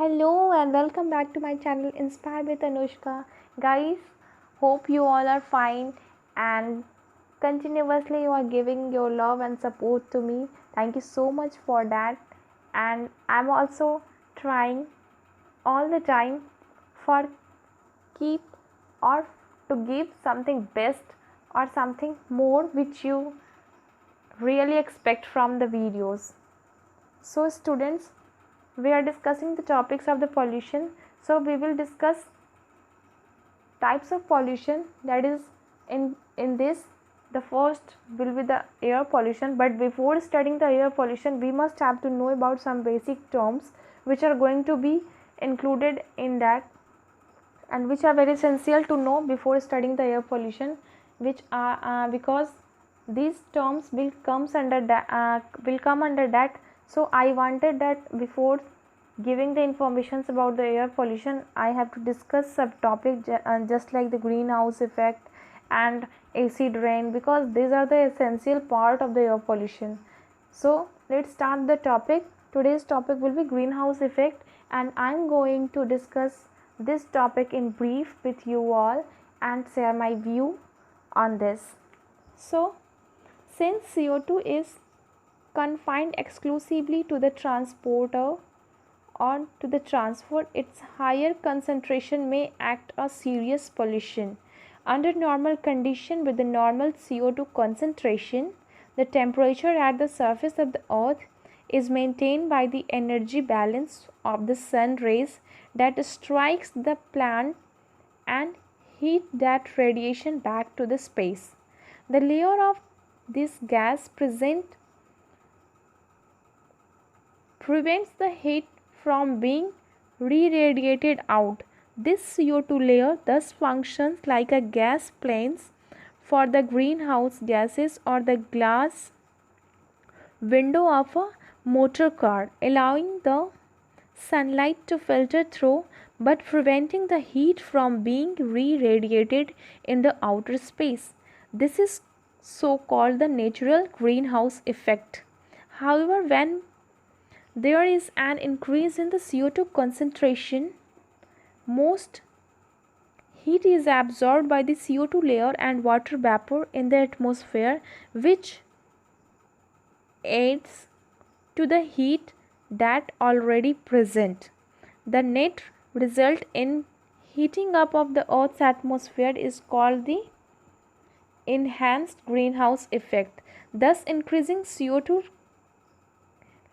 Hello and welcome back to my channel Inspired with Anushka. Guys, hope you all are fine and continuously you are giving your love and support to me. Thank you so much for that. And I'm also trying all the time for keep or to give something best or something more which you really expect from the videos. So students, we are discussing the topics of the pollution. So we will discuss types of pollution, that is in this the first will be the air pollution. But before studying the air pollution, we must have to know about some basic terms which are going to be included in that and which are very essential to know before studying the air pollution, which are because these terms will come under that. So I wanted that before giving the informations about the air pollution, I have to discuss subtopic just like the greenhouse effect and acid rain, because these are the essential part of the air pollution. So let's start the topic. Today's topic will be greenhouse effect, and I'm going to discuss this topic in brief with you all and share my view on this. So since CO2 is confined exclusively to the transporter or to the transfer, its higher concentration may act a serious pollution. Under normal condition with the normal CO2 concentration, the temperature at the surface of the earth is maintained by the energy balance of the sun rays that strikes the plant and heat that radiation back to the space. The layer of this gas prevents the heat from being re-radiated out. This CO2 layer thus functions like a gas planes for the greenhouse gases or the glass window of a motor car, allowing the sunlight to filter through but preventing the heat from being re-radiated in the outer space. This is so called the natural greenhouse effect. However, when there is an increase in the CO2 concentration, most heat is absorbed by the CO2 layer and water vapor in the atmosphere, which adds to the heat that already present. The net result in heating up of the Earth's atmosphere is called the enhanced greenhouse effect. Thus, increasing CO2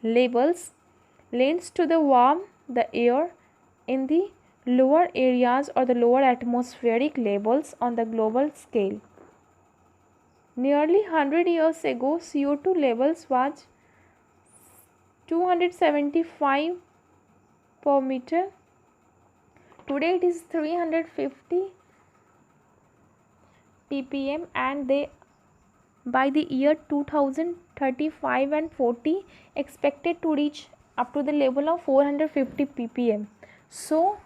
levels leads to the warm the air in the lower areas or the lower atmospheric levels on the global scale. Nearly 100 years ago, CO2 levels was 275 per meter. Today it is 350 ppm, and they by the year 2035 and 40 expected to reach up to the level of 450 ppm. So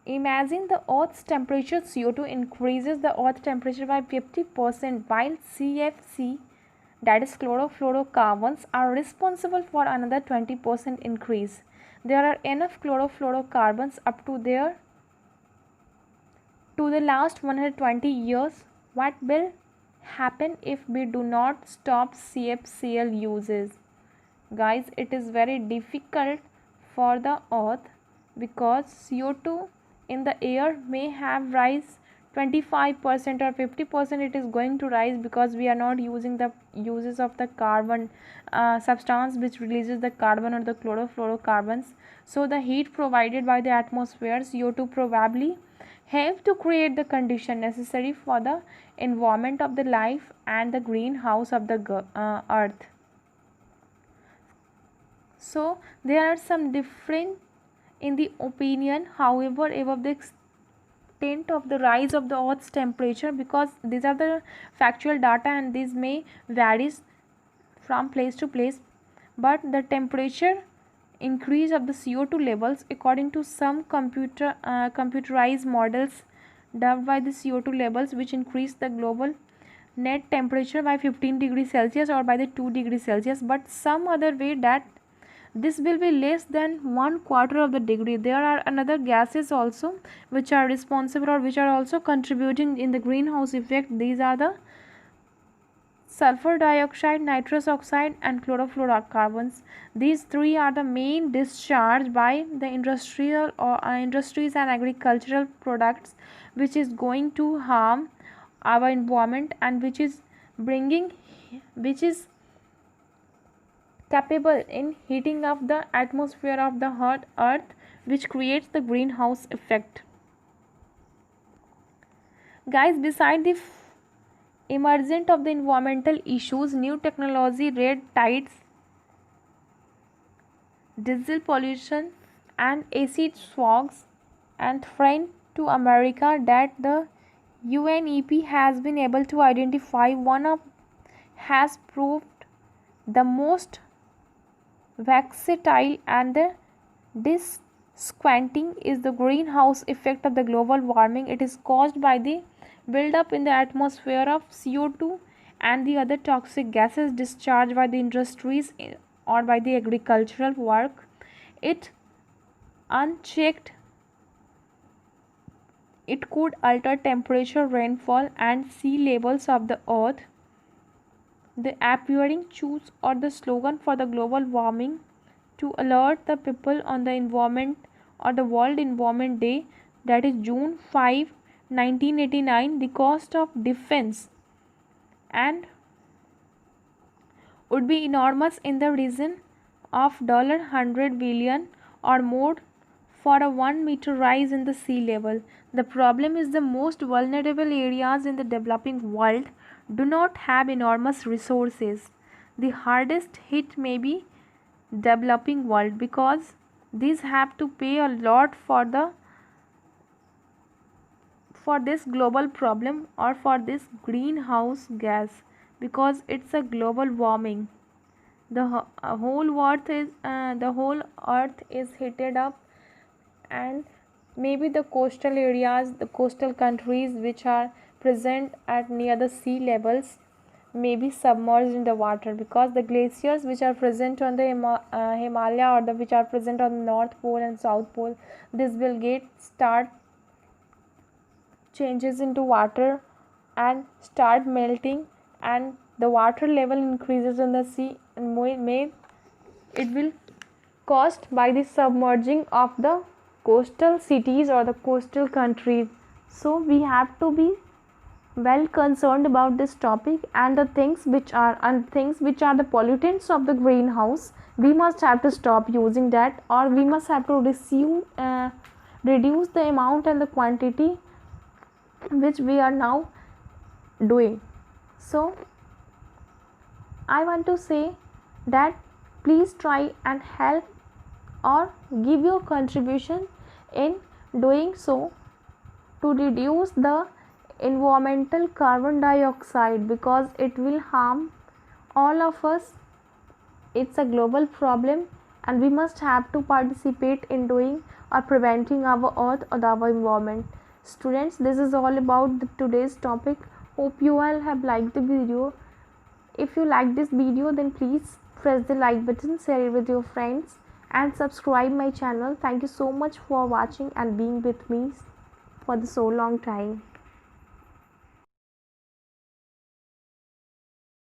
imagine the earth's temperature. CO2 increases the earth temperature by 50%, while CFC, that is chlorofluorocarbons, are responsible for another 20% increase. There are enough chlorofluorocarbons up to there to the last 120 years. What will happen if we do not stop CFCl uses? Guys, it is very difficult for the earth because CO2 in the air may have rise 25% or 50%. It is going to rise because we are not using the uses of the carbon substance which releases the carbon or the chlorofluorocarbons. So the heat provided by the atmosphere, CO2 probably have to create the condition necessary for the environment of the life and the greenhouse of the earth. So there are some different in the opinion, however, above the extent of the rise of the earth's temperature, because these are the factual data and these may varies from place to place, but the temperature increase of the CO2 levels according to some computerized models dubbed by the CO2 levels, which increase the global net temperature by 15 degrees Celsius or by the 2 degrees Celsius, but some other way that this will be less than 1/4 of the degree. There are another gases also which are responsible or which are also contributing in the greenhouse effect. These are the sulfur dioxide, nitrous oxide, and chlorofluorocarbons. These three are the main discharge by the industrial or industries and agricultural products, which is going to harm our environment and which is capable in heating up the atmosphere of the hot earth, which creates the greenhouse effect. Guys, beside the emergent of the environmental issues, new technology, red tides, diesel pollution, and acid fogs, and friend to America that the UNEP has been able to identify one of has proved the most versatile, and the disquanting is the greenhouse effect of the global warming. It is caused by the buildup in the atmosphere of CO2 and the other toxic gases discharged by the industries or by the agricultural work. It unchecked, it could alter temperature, rainfall, and sea levels of the earth. The appearing choose or the slogan for the global warming to alert the people on the environment or the World Environment Day, that is June 5, 1989. The cost of defense and would be enormous in the region of $100 billion or more for a 1 meter rise in the sea level. The problem is the most vulnerable areas in the developing world do not have enormous resources. The hardest hit may be developing world because these have to pay a lot for this global problem or for this greenhouse gas, because it's a global warming. The whole earth is heated up, and maybe the coastal areas, the coastal countries which are present at near the sea levels may be submerged in the water, because the glaciers which are present on the Himalaya or the which are present on the North Pole and South Pole, this will start changes into water and start melting, and the water level increases in the sea, and it will caused by the submerging of the coastal cities or the coastal countries. So we have to be well concerned about this topic, and the things which are the pollutants of the greenhouse, we must have to stop using that, or we must have to reduce the amount and the quantity which we are now doing. So I want to say that please try and help or give your contribution in doing so to reduce the environmental carbon dioxide, because it will harm all of us. It's a global problem, and we must have to participate in doing or preventing our earth or our environment. Students, this is all about today's topic. Hope you all have liked the video. If you like this video, then please press the like button, share it with your friends, and subscribe my channel. Thank you so much for watching and being with me for the so long time.